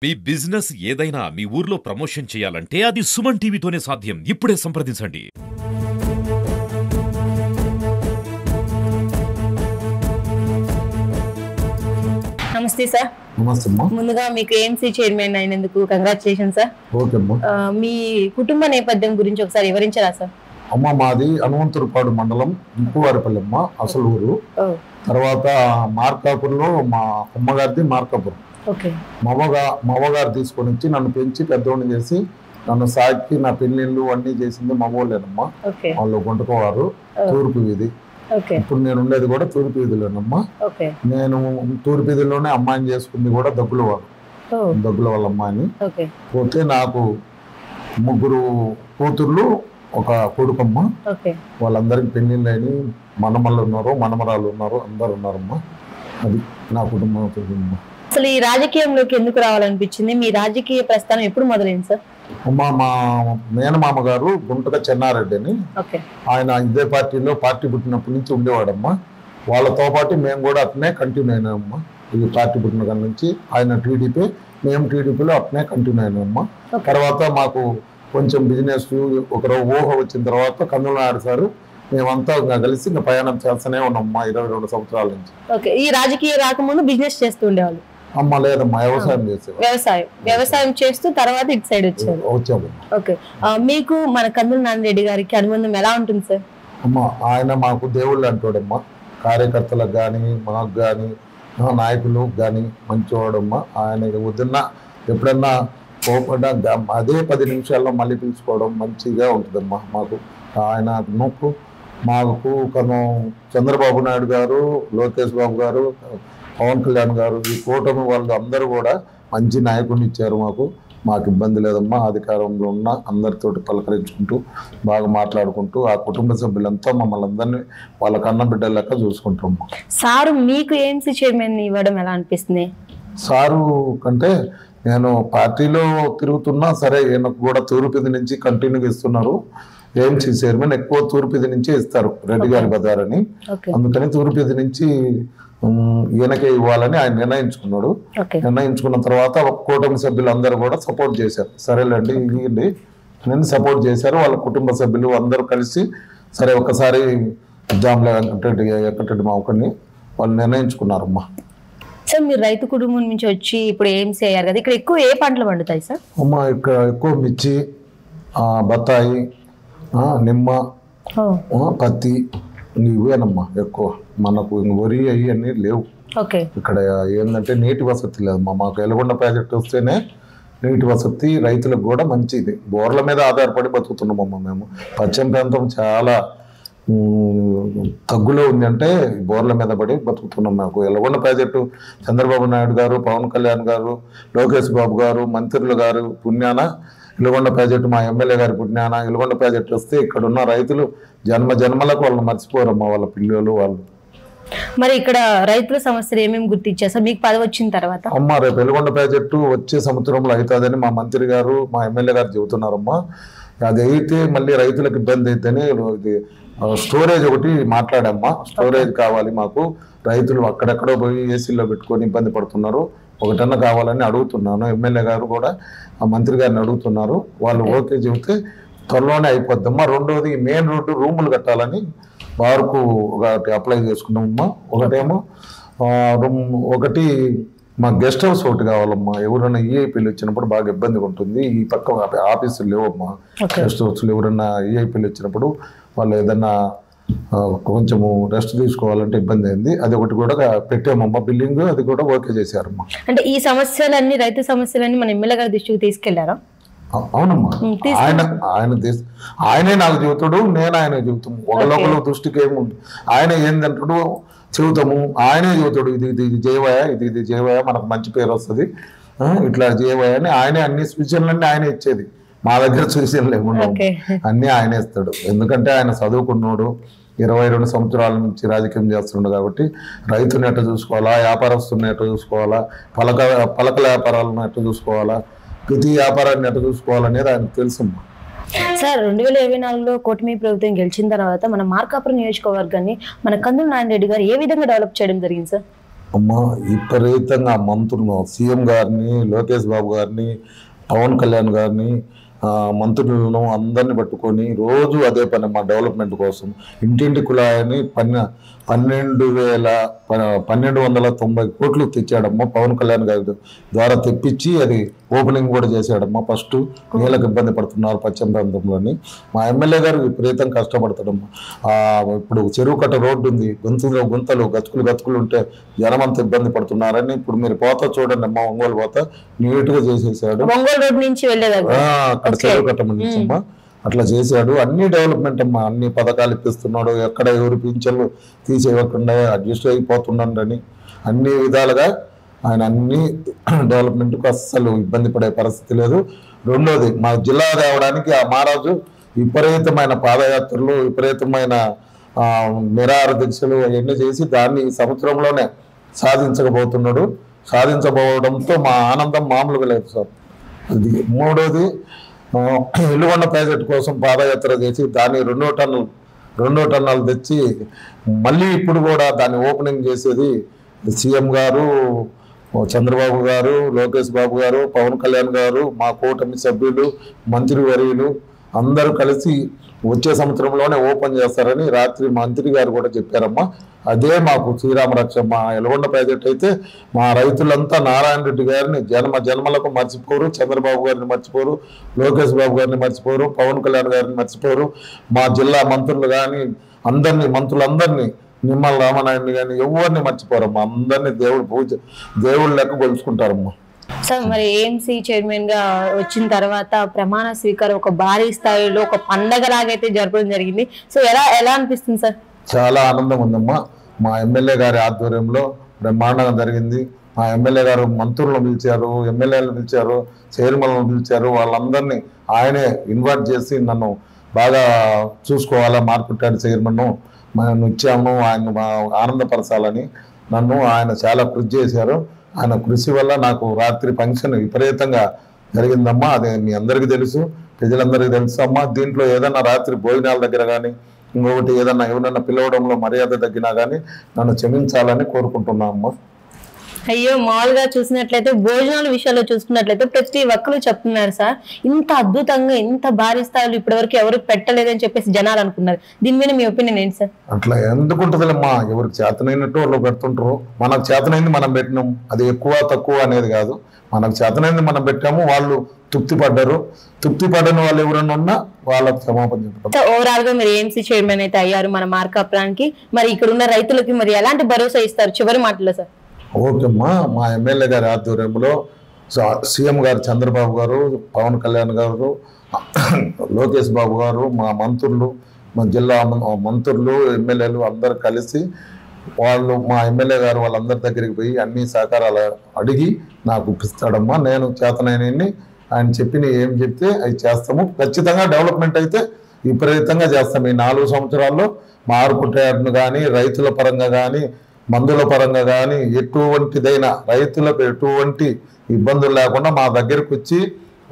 మీ business ఏదైనా మీ ఊర్లో promotion చేయాలంటే అది సుమన్ టీవీతోనే సాధ్యం. ఇప్పుడే సంప్రదించండి. నమస్తే సార్. నమస్తే అమ్మా. ముందుగా మీకు ఏఎంసీ చైర్మన్ అయినందుకు కంగ్రాచులేషన్ సార్. ఓకే అమ్మా. మీ కుటుంబ నేపథ్యం గురించి ఒకసారి వివరించారా సార్? అమ్మ మాది హనుమంతులపాడు మండలం ఇంపువారిపల్లి అమ్మ అసలు ఊరు. తర్వాత మార్కాపురంలో మా అమ్మగారిది మార్కాపురం. మమ్మగారు తీసుకొని వచ్చి నన్ను పెంచి పెద్దవాడిని చేసి నన్ను సాకి నా పెళ్ళిళ్ళు అన్ని చేసింది మమ్మోళ్ళేనమ్మా. వాళ్ళు గుంటకోవారు తూర్పు వీధి. ఇప్పుడు నేను ఉండేది కూడా తూర్పు వీధిలోనమ్మా. నేను తూర్పు వీధిలోనే అమ్మాయిని చేసుకుంది కూడా దగ్గుల వాళ్ళ అమ్మాయిని. పోతే నాకు ముగ్గురు కూతుర్లు ఒక కొడుకమ్మ. వాళ్ళందరికి పెళ్ళిళ్ళు అయిన మనమళ్ళు ఉన్నారు, మనమరాలు ఉన్నారు, అందరు ఉన్నారమ్మా. అది నా కుటుంబం. అసలు ఈ రాజకీయంలోకి ఎందుకు రావాలనిపించింది? మీ రాజకీయ ప్రస్థానం ఎప్పుడు మొదలైంది సార్? అమ్మా మా మేనమామ గారు గుంటక చెన్నారెడ్డి అని, ఆయన ఇదే పార్టీలో పార్టీ పుట్టినప్పటి నుంచి ఉండేవాడమ్మా. వాళ్ళతో పాటు మేము కూడా అట్నే కంటిన్యూ అయినామమ్మా. ఈ పార్టీ పుట్టిన కాడ నుంచి ఆయన టీడీపీ, మేము టీడీపీలో అట్నే కంటిన్యూ అయినామమ్మా. తర్వాత మాకు కొంచెం బిజినెస్ ఒక ఊహ వచ్చిన తర్వాత కందులనాయుడు సారు మేమంతా కలిసి ఇంకా ప్రయాణం చేస్తూనే ఉన్నామ్మా 22 సంవత్సరాల నుంచి. ఈ రాజకీయ రాకముందు బిజినెస్ చేస్తూ ఉండేవాళ్ళు? అమ్మ లేదమ్మా, వ్యవసాయం చేసేవాళ్ళు. వ్యవసాయం చేస్తూ తర్వాత ఇటు సైడ్ వచ్చాము. మీకు మన కందులనారాయణ రెడ్డి గారికి అనుబంధం ఎలా ఉంటుంది సార్? అమ్మ ఆయన మాకు దేవుళ్ళు అంటాడమ్మా. కార్యకర్తలకు కానీ మాకు కానీ నాయకులు కానీ మంచివాడమ్మా. ఆయన వద్దున్నా ఎప్పుడన్నా పోకుండా అదే 10 నిమిషాల్లో మళ్ళీ పిలుచుకోవడం మంచిగా ఉంటుందమ్మా మాకు. ఆయన నొక్కు మాకు చంద్రబాబు నాయుడు గారు, లోకేష్ బాబు గారు, పవన్ కళ్యాణ్ గారు, ఈ కూటమి వాళ్ళు అందరూ కూడా మంచి నాయకుడిని ఇచ్చారు మాకు ఇబ్బంది లేదమ్మా. అధికారంలో ఉన్న అందరితోటి పలకరించుకుంటూ బాగా మాట్లాడుకుంటూ ఆ కుటుంబ సభ్యులంతా మమ్మల్ని అందరినీ వాళ్ళ కన్న బిడ్డల లెక్క చూసుకుంటాం. సారు మీకు ఏఎంసీ చైర్మన్ ఇవ్వడం ఎలా అనిపిస్తుంది? సారు కంటే నేను పార్టీలో తిరుగుతున్నా సరే, ఈయనకు కూడా తూర్పుది నుంచి కంటిన్యూగా ఇస్తున్నారు. ఏఎంసీ చైర్మన్ ఎక్కువ తూర్పుది నుంచే ఇస్తారు, రెడ్డి గారి బజారని. అందుకని తూర్పుది నుంచి ఈయనకే ఇవ్వాలని ఆయన నిర్ణయించుకున్నాడు. నిర్ణయించుకున్న తర్వాత కూటమి సభ్యులు అందరూ కూడా సపోర్ట్ చేశారు. సరేలేండి ఇవ్వండి నేను సపోర్ట్ చేశారు. వాళ్ళ కుటుంబ సభ్యులు అందరూ కలిసి సరే ఒకసారి జామ్లే వెంకటరెడ్డి మావకని వాళ్ళు నిర్ణయించుకున్నారమ్మా. సార్ మీరు రైతు కుటుంబం నుంచి వచ్చి ఇప్పుడు ఏఎంసీ అయ్యారు కదా, ఇక్కడ ఎక్కువ ఏ పంటలు పండుతాయి సార్? అమ్మా ఇక్కడ ఎక్కువ మిర్చి, బత్తాయి, నిమ్మ, పత్తి ఇవేనమ్మా ఎక్కువ. మనకు వరి అవి అన్నీ లేవు ఇక్కడ. ఏంటంటే నీటి వసతి లేదమ్మా మాకు. ఎలగొండ ప్రాజెక్ట్ వస్తేనే నీటి వసతి రైతులకు కూడా మంచిది. బోర్ల మీద ఆధారపడి బతుకుతున్నామమ్మా మేము. పశ్చిమ ప్రాంతం చాలా తగ్గులో ఉంది, అంటే బోర్ల మీద పడి బతుకుతున్నాం. మాకు ఎలగొండ ప్రాజెక్టు చంద్రబాబు నాయుడు గారు, పవన్ కళ్యాణ్ గారు, లోకేష్ బాబు గారు, మంత్రులు గారు పుణ్యాన ఎలగొండ ప్రాజెక్టు, మా ఎమ్మెల్యే గారి పుణ్యాన ఎలగొండ ప్రాజెక్టు వస్తే ఇక్కడ ఉన్న రైతులు జన్మలకు వాళ్ళు మర్చిపోరమ్మా, వాళ్ళ పిల్లలు వాళ్ళు. మరి ఇక్కడ రైతుల సమస్యలు ఏమేమి గుర్తించారు సార్ మీకు పదవి వచ్చిన తర్వాత? అమ్మా రేపు ఎలగొండ ప్రాజెక్టు వచ్చే సంవత్సరంలో అవుతుందని మా మంత్రి గారు, మా ఎమ్మెల్యే గారు చెబుతున్నారమ్మా. అది అయితే మళ్ళీ రైతులకు ఇబ్బంది అయితేనే ఇది స్టోరేజ్ ఒకటి మాట్లాడమ్మా. స్టోరేజ్ కావాలి మాకు. రైతులు అక్కడెక్కడో పోయి ఏసీలో పెట్టుకొని ఇబ్బంది పడుతున్నారు. ఒకటన్నా కావాలని అడుగుతున్నాను. ఎమ్మెల్యే గారు కూడా ఆ మంత్రి గారిని అడుగుతున్నారు. వాళ్ళు ఓకే చెబితే త్వరలోనే అయిపోద్దమ్మా. రెండోది మెయిన్ రోడ్డు రూములు కట్టాలని వారికి ఒకటి అప్లై చేసుకున్నామమ్మా. ఒకటి మా గెస్ట్ హౌస్ ఒకటి కావాలమ్మా. ఎవరైనా ఈఐపీలు వచ్చినప్పుడు బాగా ఇబ్బందిగా ఉంటుంది. ఈ పక్క ఆఫీసులు లేవమ్మా, గెస్ట్ హౌస్లు. ఎవరైనా ఈఐపీలు వచ్చినప్పుడు వాళ్ళు ఏదన్నా కొంచెము రెస్ట్ తీసుకోవాలంటే ఇబ్బంది అయింది. అది ఒకటి కూడా పెట్టామమ్మా. బిల్డింగ్ అది కూడా ఓకే చేశారమ్మా. అంటే ఈ సమస్యలన్నీ రైతు సమస్యలన్నీ మన ఎమ్మెల్యే గారి దృష్టికి తీసుకెళ్లారా? అవునమ్మా. ఆయనే నాకు చెబుతాడు, నేను ఆయన చెబుతాము. ఒకళ్ళొకళ్ళు దృష్టికి ఏముంది, ఆయన ఏందంటాడు చెబుతాము. ఆయనే చెబుతాడు ఇది జయవయ, ఇది జయవయ, మనకు మంచి పేరు వస్తుంది, ఇట్లా జయవయ అని ఆయనే అన్ని సూచనలన్నీ ఆయనే ఇచ్చేది. మా దగ్గర సూచనలు ఏముండవు, అన్నీ ఆయనే ఇస్తాడు. ఎందుకంటే ఆయన చదువుకున్నాడు, 22 సంవత్సరాల నుంచి రాజకీయం చేస్తున్నాడు కాబట్టి రైతుని ఎట్లా చూసుకోవాలా, వ్యాపారస్తుని ఎట్లా చూసుకోవాలా, పలకల వ్యాపారాలను ఎట్లా చూసుకోవాలా, ప్రతి వ్యాపారాన్ని ఎట్లా చూసుకోవాలనేది ఆయనకు తెలుసమ్మా. సార్ 2024లో కూటమి ప్రభుత్వం గెలిచిన తర్వాత మన మార్కాపురం నియోజకవర్గాన్ని మన కందులనారాయణ రెడ్డి గారు ఏ విధంగా డెవలప్ చేయడం జరిగింది సార్? అమ్మ విపరీతంగా మంత్రులు సీఎం గారిని, లోకేష్ బాబు గారిని, పవన్ కళ్యాణ్ గారిని, మంత్రులను అందరిని పట్టుకొని రోజు అదే పని మా డెవలప్మెంట్ కోసం ఇంటింటి కుళాయిని 1290 కోట్లు తెచ్చాడమ్మా. పవన్ కళ్యాణ్ గారి ద్వారా తెప్పించి అది ఓపెనింగ్ కూడా చేశాడమ్మా. ఫస్ట్ నీళ్ళకి ఇబ్బంది పడుతున్నారు పశ్చిమ ప్రాంతంలోని. మా ఎమ్మెల్యే గారు విపరీతం కష్టపడతాడమ్మా. ఇప్పుడు చెరువు కట్ట రోడ్డు ఉంది, గుంతలు గతుకులు ఉంటే జనం అంతా ఇబ్బంది పడుతున్నారని ఇప్పుడు మీరు పోతా చూడండి అమ్మా, ఒంగోలు పోతా నీట్గా చేసేసాడు. అక్కడ చెరువు కట్ట నుంచమ్మా అట్లా చేశాడు. అన్ని డెవలప్మెంట్ అమ్మా, అన్ని పథకాలు ఇప్పిస్తున్నాడు. ఎక్కడ ఎవరు పింఛన్లు తీసేయకుండా అడ్జస్ట్ అయిపోతున్నాడని అన్ని విధాలుగా ఆయన అన్ని డెవలప్మెంట్కు అస్సలు ఇబ్బంది పడే పరిస్థితి లేదు. రెండోది మా జిల్లా తేవడానికి ఆ మహారాజు విపరీతమైన పాదయాత్రలు, విపరీతమైన నిరాహార దీక్షలు అవన్నీ చేసి దాన్ని ఈ సంవత్సరంలోనే సాధించబోవడంతో మా ఆనందం మామూలుగా లేదు సార్. అది మూడోది ఎల్లుగొండ ప్రాజెక్ట్ కోసం పాదయాత్ర చేసి దాన్ని 2 టన్నులు తెచ్చి మళ్ళీ ఇప్పుడు కూడా దాన్ని ఓపెనింగ్ చేసేది సీఎం గారు, చంద్రబాబు గారు, లోకేష్ బాబు గారు, పవన్ కళ్యాణ్ గారు, మా కూటమి సభ్యులు, మంత్రివర్యులు అందరూ కలిసి వచ్చే సంవత్సరంలోనే ఓపెన్ చేస్తారని రాత్రి మంత్రి గారు కూడా చెప్పారమ్మా. అదే మాకు శ్రీరామ రక్ష. మా ఎల్లుగొండ ప్రాజెక్ట్ అయితే మా రైతులంతా నారాయణ రెడ్డి గారిని జన్మలకు మర్చిపోరు, చంద్రబాబు గారిని మర్చిపోరు, లోకేష్ బాబు గారిని మర్చిపోరు, పవన్ కళ్యాణ్ గారిని మర్చిపోరు. మా జిల్లా మంత్రులు కానీ మంత్రులందరినీ, నిమ్మల రామనాయుడిని కానీ ఎవరిని మర్చిపోరమ్మా. అందరినీ దేవుడు లెక్క కొలుచుకుంటారమ్మా. సార్ మరి ఏఎంసీ చైర్మన్ గా వచ్చిన తర్వాత ప్రమాణ స్వీకారం ఒక భారీ స్థాయిలో ఒక పండగ లాగైతే జరపడం జరిగింది. సో ఎలా అనిపిస్తుంది సార్? చాలా ఆనందం ఉందమ్మా. మా ఎమ్మెల్యే గారి ఆధ్వర్యంలో బ్రహ్మాండంగా జరిగింది. మా ఎమ్మెల్యే గారు మంత్రులను పిలిచారు, ఎమ్మెల్యేలను పిలిచారు, చైర్మన్లను పిలిచారు. వాళ్ళందరినీ ఆయనే ఇన్వైట్ చేసి నన్ను బాగా చూసుకోవాలా, మార్కెట్ చైర్మన్ మనం ఇచ్చాము, ఆయన ఆనందపరచాలని నన్ను ఆయన చాలా కృషి చేశారు. ఆయన కృషి వల్ల నాకు రాత్రి ఫంక్షన్ విపరీతంగా జరిగిందమ్మా. అదే మీ అందరికీ తెలుసు, ప్రజలందరికీ తెలుసు అమ్మా. దీంట్లో ఏదైనా రాత్రి భోజనాల దగ్గర కానీ ఇంకొకటి ఎవరన్నా పిలవడంలో మర్యాద తగ్గినా కానీ నన్ను క్షమించాలని కోరుకుంటున్నా అమ్మా. అయ్యో, మామూలుగా చూసినట్లయితే భోజనాల విషయాల్లో చూసుకున్నట్లయితే ప్రతి ఒక్కరు చెప్తున్నారు సార్, ఇంత అద్భుతంగా ఇంత భారీ స్థాయిలో ఇప్పటివరకు ఎవరు పెట్టలేదని చెప్పేసి జనాలు అనుకున్నారు. దీని మీద మీ ఒపీనియన్ ఏంటి సార్? అట్లా ఎందుకుంటుందిలేమ్మా, ఎవరికి చేతనైనట్టు వాళ్ళు పెడుతుంటారు. మనకు చేతనైంది మనం పెట్టినాం, అది ఎక్కువ తక్కువ అనేది కాదు. మనకు చేతనైంది మనం పెట్టాము, వాళ్ళు తృప్తి పడ్డని వాళ్ళు ఎవరన్నా ఉన్నా వాళ్ళకి క్షమాపణ చెప్తారు. ఓవరాల్ గా మీరు ఏఎంసీ చైర్మన్ అయితే అయ్యారు మన మార్కాపురానికి. మరి ఇక్కడ ఉన్న రైతులకి మరి ఎలాంటి భరోసా ఇస్తారు చివరి మాటలో సార్? ఓకేమ్మా, మా ఎమ్మెల్యే గారి ఆధ్వర్యంలో సీఎం గారు చంద్రబాబు గారు, పవన్ కళ్యాణ్ గారు, లోకేష్ బాబు గారు, మా మంత్రులు, మా జిల్లా మంత్రులు, ఎమ్మెల్యేలు అందరు కలిసి మా ఎమ్మెల్యే గారు వాళ్ళందరి దగ్గరికి పోయి అన్ని సహకారాలు అడిగి నాకు ఇప్పిస్తాడమ్మా. నేను చేతనైనన్ని ఆయన ఏం చెప్తే అవి చేస్తాము. ఖచ్చితంగా డెవలప్మెంట్ అయితే విపరీతంగా చేస్తాము. ఈ 4 సంవత్సరాల్లో మార్కెట్ను కానీ, రైతుల పరంగా కానీ, మందుల పరంగా కానీ ఎటువంటిదైనా రైతులకు ఎటువంటి ఇబ్బందులు లేకుండా మా దగ్గరకు వచ్చి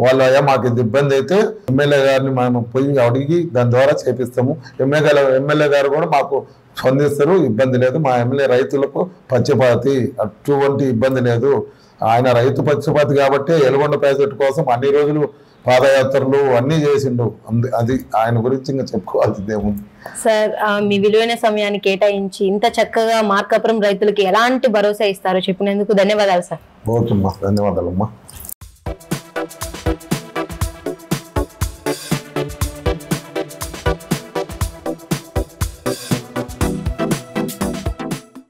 వాళ్ళు మాకు ఇది ఇబ్బంది అయితే ఎమ్మెల్యే గారిని మేము పోయి అడిగి దాని ద్వారా చేపిస్తాము. ఎమ్మెల్యే గారు కూడా మాకు స్పందిస్తారు, ఇబ్బంది లేదు. మా ఎమ్మెల్యే రైతులకు పక్షపాతి, అటువంటి ఇబ్బంది లేదు. ఆయన రైతు పక్షపాతి కాబట్టి ఎల్లుగొండ ప్రాజెక్టు కోసం అన్ని రోజులు పాదయాత్రలు అన్నీ చేసిండు. అది ఆయన గురించి ఇంకా చెప్పుకోవాల్సిందేముంది. సార్, మీ విలువైన సమయాన్ని కేటాయించి ఇంత చక్కగా మార్కాపురం రైతులకి ఎలాంటి భరోసా ఇస్తారో చెప్పినందుకు ధన్యవాదాలు సార్. ఓకేమ్మా, ధన్యవాదాలమ్మా.